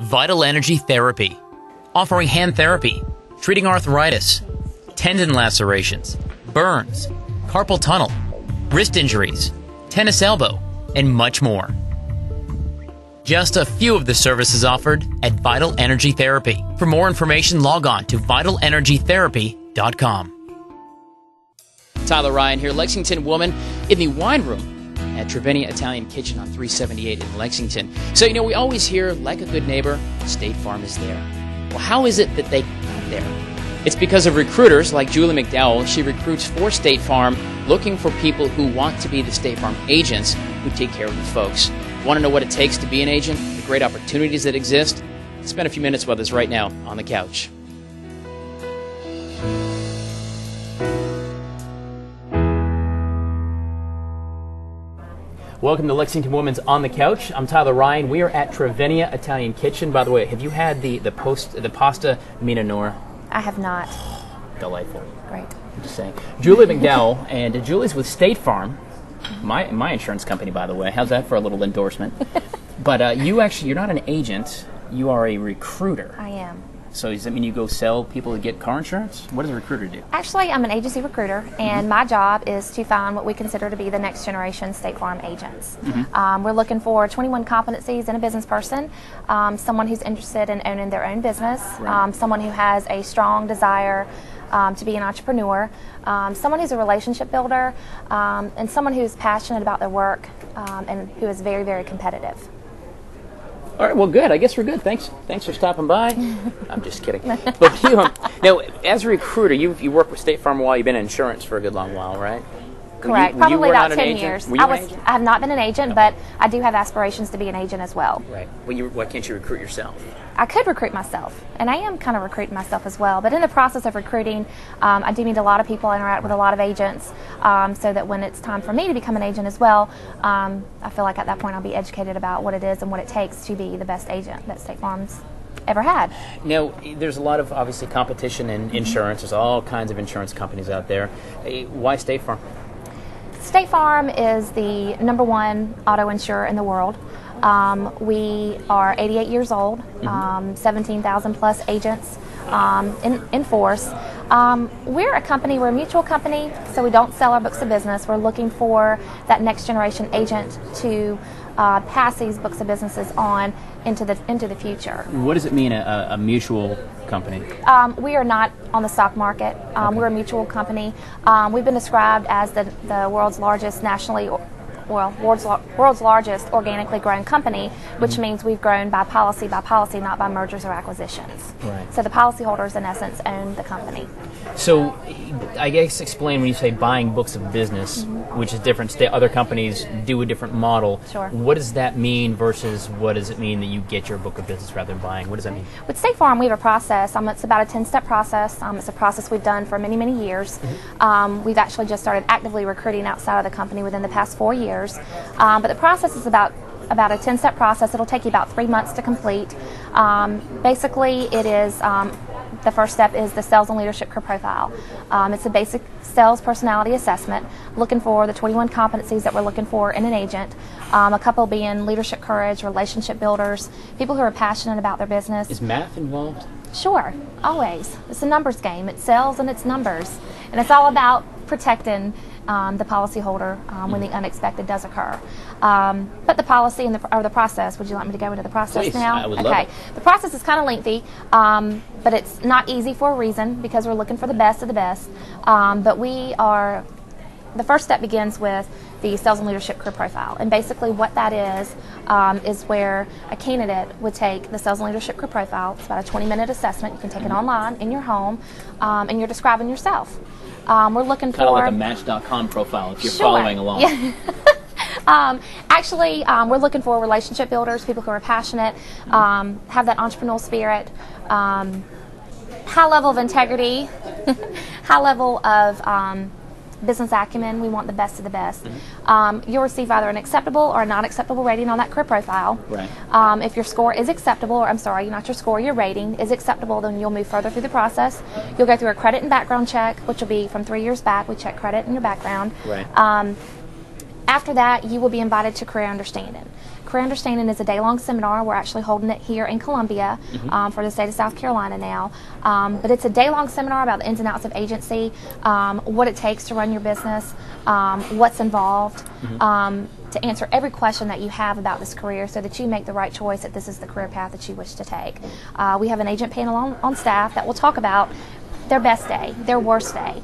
Vital Energy Therapy, offering hand therapy, treating arthritis, tendon lacerations, burns, carpal tunnel, wrist injuries, tennis elbow, and much more. Just a few of the services offered at Vital Energy Therapy. For more information, log on to vitalenergytherapy.com. Tyler Ryan here, Lexington woman in the wine room at Trevenia Italian Kitchen on 378 in Lexington. So, we always hear, like a good neighbor, State Farm is there. Well, how is it that they got there? It's because of recruiters like Julie McDowell. She recruits for State Farm, looking for people who want to be the State Farm agents who take care of the folks. Want to know what it takes to be an agent, the great opportunities that exist? Spend a few minutes with us right now on the couch. Welcome to Lexington Women's On the Couch. I'm Tyler Ryan. We are at Trevenia Italian Kitchen. By the way, have you had the pasta minore? I have not. Delightful. Great. I'm just saying. Julie McDowell, and Julie's with State Farm, my insurance company, by the way. How's that for a little endorsement? But you're not an agent. You are a recruiter. I am. So does that mean you go sell people to get car insurance? What does a recruiter do? Actually, I'm an agency recruiter, and my job is to find what we consider to be the next generation State Farm agents. We're looking for 21 competencies in a business person, someone who's interested in owning their own business, someone who has a strong desire to be an entrepreneur, someone who's a relationship builder, and someone who's passionate about their work and who is very, very competitive. All right, well, good. I guess we're good. Thanks for stopping by. I'm just kidding. But now, as a recruiter, you work with State Farm a while. You've been in insurance for a good long while, right? Correct. Probably about 10 years. I have not been an agent, but I do have aspirations to be an agent as well. Right. Well, why can't you recruit yourself? I could recruit myself, and I am kind of recruiting myself as well. But in the process of recruiting, I do meet a lot of people, interact with a lot of agents, so that when it's time for me to become an agent as well, I feel like at that point I'll be educated about what it is and what it takes to be the best agent that State Farm's ever had. Now, there's a lot of, obviously, competition in insurance. There's all kinds of insurance companies out there. Why State Farm? State Farm is the #1 auto insurer in the world. We are 88 years old, 17,000 plus agents in force. We're a company, we're a mutual company, so we don't sell our books of business. We're looking for that next generation agent to pass these books of businesses on into the future. What does it mean, a mutual company? We are not on the stock market. Okay. We're a mutual company. We've been described as the world's largest world's largest organically grown company, which means we've grown by policy, not by mergers or acquisitions. Right. So the policyholders, in essence, own the company. So I guess explain when you say buying books of business, which is different. Other companies do a different model. Sure. What does that mean versus what does it mean that you get your book of business rather than buying? What does that mean? With State Farm, we have a process. It's about a 10-step process. It's a process we've done for many, many years. We've actually just started actively recruiting outside of the company within the past 4 years. But the process is about a 10-step process. It'll take you about 3 months to complete. Basically, it is the first step is the sales and leadership career profile. It's a basic sales personality assessment, looking for the 21 competencies that we're looking for in an agent. A couple being leadership courage, relationship builders, people who are passionate about their business. Is math involved? Sure, always. It's a numbers game. It's sales and it's numbers. And it's all about protecting the policyholder when the unexpected does occur. But the policy and the process, would you like me to go into the process Please, now? I would love it. The process is kind of lengthy, but it's not easy for a reason because we're looking for the best of the best. But the first step begins with the sales and leadership career profile. And basically what that is where a candidate would take the sales and leadership career profile. It's about a 20-minute assessment. You can take it online in your home, and you're describing yourself. We're looking for... Kind of like a Match.com profile if you're following along. Yeah. Actually, we're looking for relationship builders, people who are passionate, have that entrepreneurial spirit, high level of integrity, high level of business acumen. We want the best of the best. You'll receive either an acceptable or a non-acceptable rating on that career profile. Right. If your score is acceptable, or I'm sorry, not your score, your rating is acceptable, then you'll move further through the process. You'll go through a credit and background check, which will be from 3 years back. We check credit and your background. Right. After that, you will be invited to Career Understanding. Career Understanding is a day-long seminar. We're actually holding it here in Columbia for the state of South Carolina now. But it's a day-long seminar about the ins and outs of agency, what it takes to run your business, what's involved, to answer every question that you have about this career so that you make the right choice that this is the career path that you wish to take. We have an agent panel on staff that will talk about their best day, their worst day,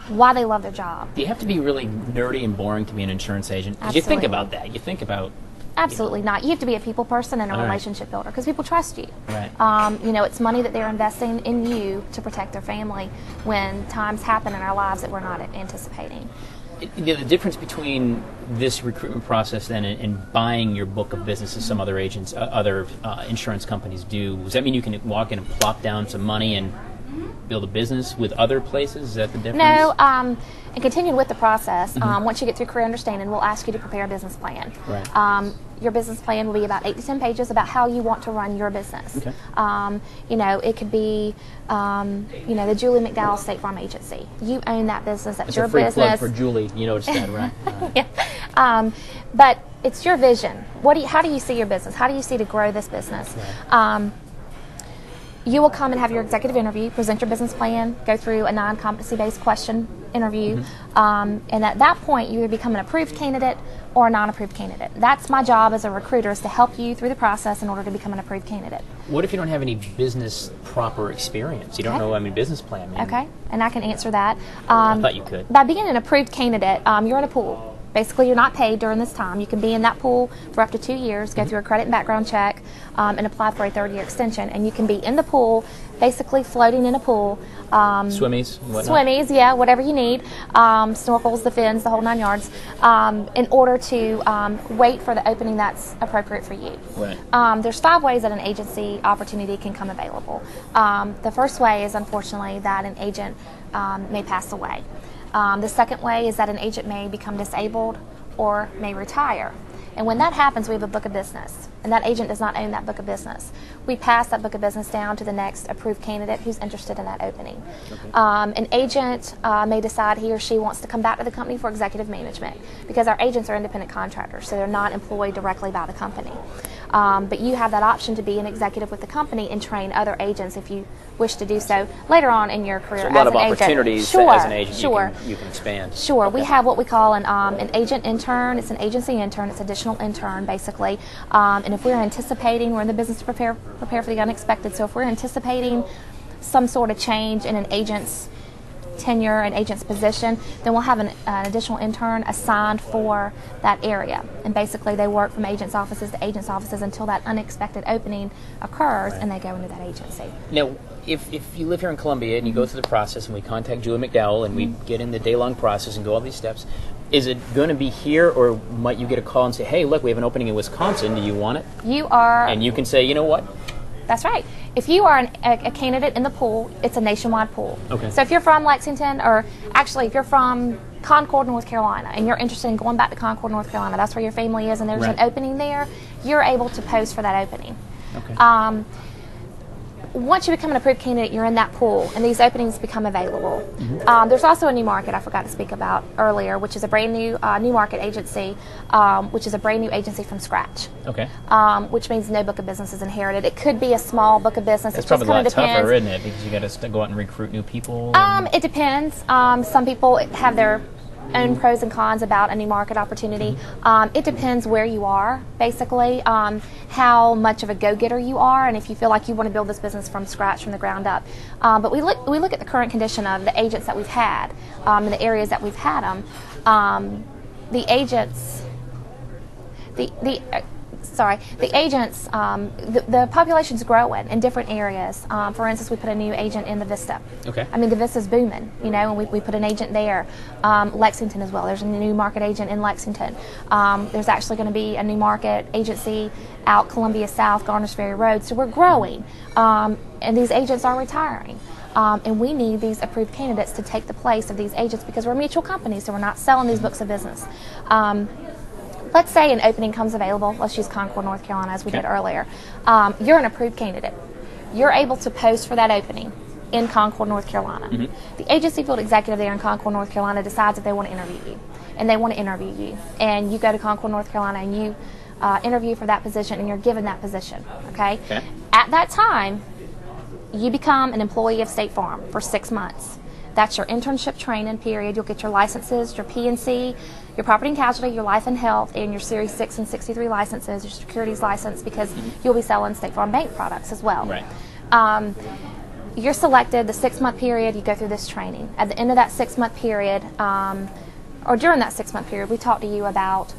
why they love their job. Do you have to be really nerdy and boring to be an insurance agent? Because you think about that. You think about... Absolutely not. You have to be a people person and a relationship builder because people trust you. Right. It's money that they're investing in you to protect their family when times happen in our lives that we're not anticipating. The difference between this recruitment process then and buying your book of business as some other agents, other insurance companies do, does that mean you can walk in and plop down some money and build a business with other places? Is that the difference? No. And continuing with the process, once you get through Career Understanding, we'll ask you to prepare a business plan. Right. Your business plan will be about 8 to 10 pages about how you want to run your business. Okay. It could be, the Julie McDowell State Farm Agency. You own that business. That's your business. It's a free plug for Julie. You noticed that, right? Yeah. But it's your vision. How do you see your business? How do you see to grow this business? Right. You will come and have your executive interview, present your business plan, go through a non-competency-based question interview, and at that point you either become an approved candidate or a non-approved candidate. That's my job as a recruiter, is to help you through the process in order to become an approved candidate. What if you don't have any business proper experience? You don't know, business plan. Okay, and I can answer that. I thought you could. By being an approved candidate, you're in a pool. Basically, you're not paid during this time. You can be in that pool for up to 2 years, go through a credit and background check, and apply for a 3rd-year extension. And you can be in the pool, basically floating in a pool. Swimmies, whatnot. Swimmies, yeah, whatever you need. Snorkels, the fins, the whole 9 yards, in order to wait for the opening that's appropriate for you. Right. There's 5 ways that an agency opportunity can come available. The first way is, unfortunately, that an agent may pass away. The second way is that an agent may become disabled or may retire. And when that happens, we have a book of business, and that agent does not own that book of business. We pass that book of business down to the next approved candidate who's interested in that opening. Okay. An agent may decide he or she wants to come back to the company for executive management, because our agents are independent contractors, so they're not employed directly by the company. But you have that option to be an executive with the company and train other agents if you wish to do so later on in your career as an agent. So a lot of opportunities as an agent you can expand. Sure. Okay. We have what we call an agent intern. It's an agency intern. It's additional intern, basically. And if we're anticipating, we're in the business to prepare for the unexpected. So if we're anticipating some sort of change in an agent's tenure, an agent's position, then we'll have an additional intern assigned for that area. And basically they work from agents' offices to agents' offices until that unexpected opening occurs, and they go into that agency. Now, if you live here in Columbia and you go through the process and we contact Julie McDowell and we get in the day-long process and go all these steps, is it going to be here, or might you get a call and say, hey, look, we have an opening in Wisconsin, do you want it? You are... And you can say, you know what? That's right. If you are a candidate in the pool, it's a nationwide pool. Okay. So if you're from Lexington, or actually if you're from Concord, North Carolina, and you're interested in going back to Concord, North Carolina, that's where your family is, and there's an opening there, you're able to post for that opening. Okay. Once you become an approved candidate, you're in that pool, and these openings become available. There's also a new market I forgot to speak about earlier, which is a brand new new market agency, which is a brand new agency from scratch. Okay. Which means no book of business is inherited. It could be a small book of business. It's it probably just a lot depends. tougher, isn't it? Because you got to go out and recruit new people. It depends. Some people have their own pros and cons about a new market opportunity. It depends where you are, basically, how much of a go-getter you are, and if you feel like you want to build this business from scratch, from the ground up. But we look at the current condition of the agents that we've had, in the areas that we've had them. The agents, the population's growing in different areas. For instance, we put a new agent in the Vista. Okay. I mean, the Vista's booming, and we put an agent there. Lexington as well. There's a new market agent in Lexington. There's actually going to be a new market agency out Columbia South, Garners Ferry Road. So we're growing, and these agents are retiring. And we need these approved candidates to take the place of these agents, because we're a mutual company, so we're not selling these books of business. Let's say an opening comes available. Let's use Concord, North Carolina, as we did earlier. You're an approved candidate. You're able to post for that opening in Concord, North Carolina. The agency field executive there in Concord, North Carolina decides that they want to interview you. And they want to interview you. And you go to Concord, North Carolina, and you interview for that position, and you're given that position. Okay? Okay. At that time, you become an employee of State Farm for 6 months. That's your internship training period. You'll get your licenses, your P&C, your property and casualty, your life and health, and your Series 6 and 63 licenses, your securities license, because you'll be selling State Farm Bank products as well. Right. You're selected, the 6-month period, you go through this training. At the end of that 6-month period, or during that 6-month period, we talk to you about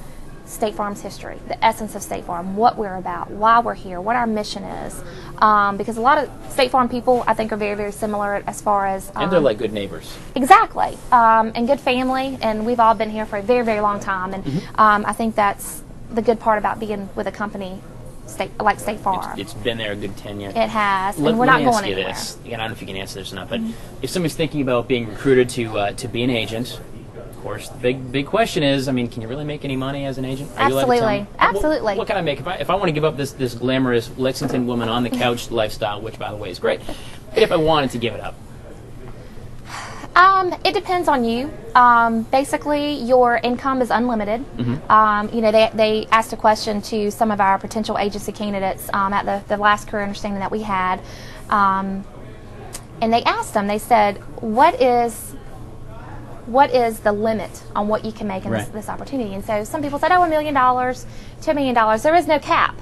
State Farm's history, the essence of State Farm, what we're about, why we're here, what our mission is. Because a lot of State Farm people, I think, are very, very similar as far as... and they're like good neighbors. Exactly. And good family, and we've all been here for a very, very long time. And I think that's the good part about being with a company like State Farm. It's been there a good 10 years. It has, and we're not going anywhere. This. Again, I don't know if you can answer this or not, but if somebody's thinking about being recruited to be an agent, of course, the big question is, I mean, can you really make any money as an agent? Are Absolutely. you allowed to tell me? Absolutely. What can I make? If I want to give up this glamorous Lexington woman on the couch lifestyle, which, by the way, is great, but if I wanted to give it up? It depends on you. Basically, your income is unlimited. They asked a question to some of our potential agency candidates at the last career understanding that we had, and they asked them, they said, what is the limit on what you can make in this opportunity? And so some people said, $1 million, $2 million. There is no cap.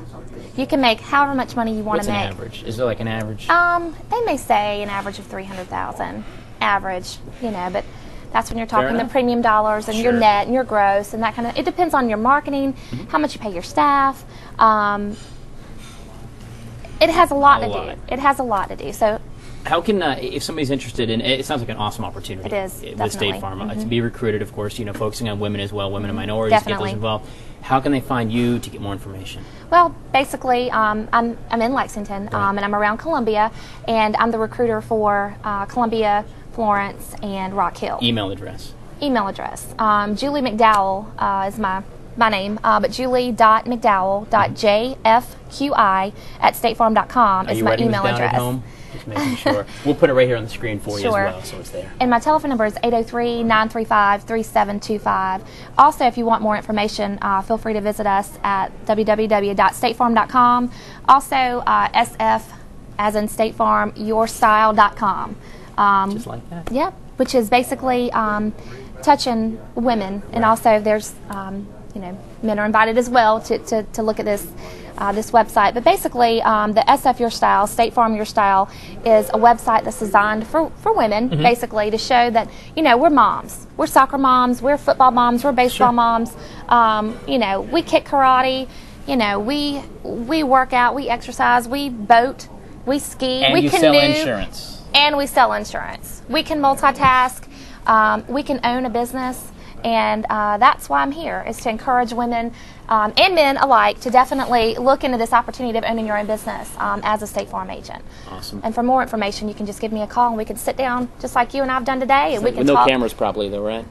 You can make however much money you want to make. What's an average? Is there like an average? They may say an average of $300,000. Average, but that's when you're talking the premium dollars and your net and your gross and that kind of. It depends on your marketing, how much you pay your staff. It has a lot to do. It has a lot to do. So, how can if somebody's interested in it? Sounds like an awesome opportunity. It is with State Farm to be recruited. Of course, focusing on women as well, women and minorities, get those involved. How can they find you to get more information? Well, basically, I'm in Lexington, and I'm around Columbia, and I'm the recruiter for Columbia, Florence, and Rock Hill. Email address. Julie McDowell is my name, but julie.mcdowell.jfqi@statefarm.com is my email address. At home? Just making sure. We'll put it right here on the screen for you as well, so it's there. And my telephone number is 803-935-3725. Also, if you want more information, feel free to visit us at www.statefarm.com. Also, SF, as in State Farm, yourstyle.com. Just like that? Yep, which is basically touching women. And also there's, men are invited as well to look at this website. But basically, the SF Your Style, State Farm Your Style, is a website that's designed for women, basically, to show that, we're moms. We're soccer moms, we're football moms, we're baseball moms. We kick karate, we work out, we exercise, we boat, we ski, and we canoe. Sell insurance. And we sell insurance. We can multitask. We can own a business. And that's why I'm here, is to encourage women and men alike to definitely look into this opportunity of owning your own business as a State Farm agent. Awesome. And for more information, you can just give me a call, and we can sit down just like you and I've done today, and we can with talk. No cameras probably, though, right?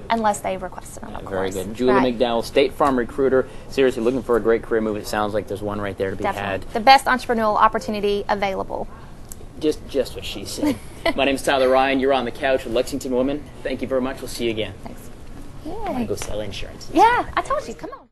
Unless they request it, of course. Very good. Julie McDowell, State Farm recruiter. Seriously, looking for a great career move. It sounds like there's one right there to be had. The best entrepreneurial opportunity available. Just what she said. My name's Tyler Ryan. You're on the couch with Lexington Woman. Thank you very much. We'll see you again. Thanks. I want to go sell insurance. Yeah, I told you. Come on.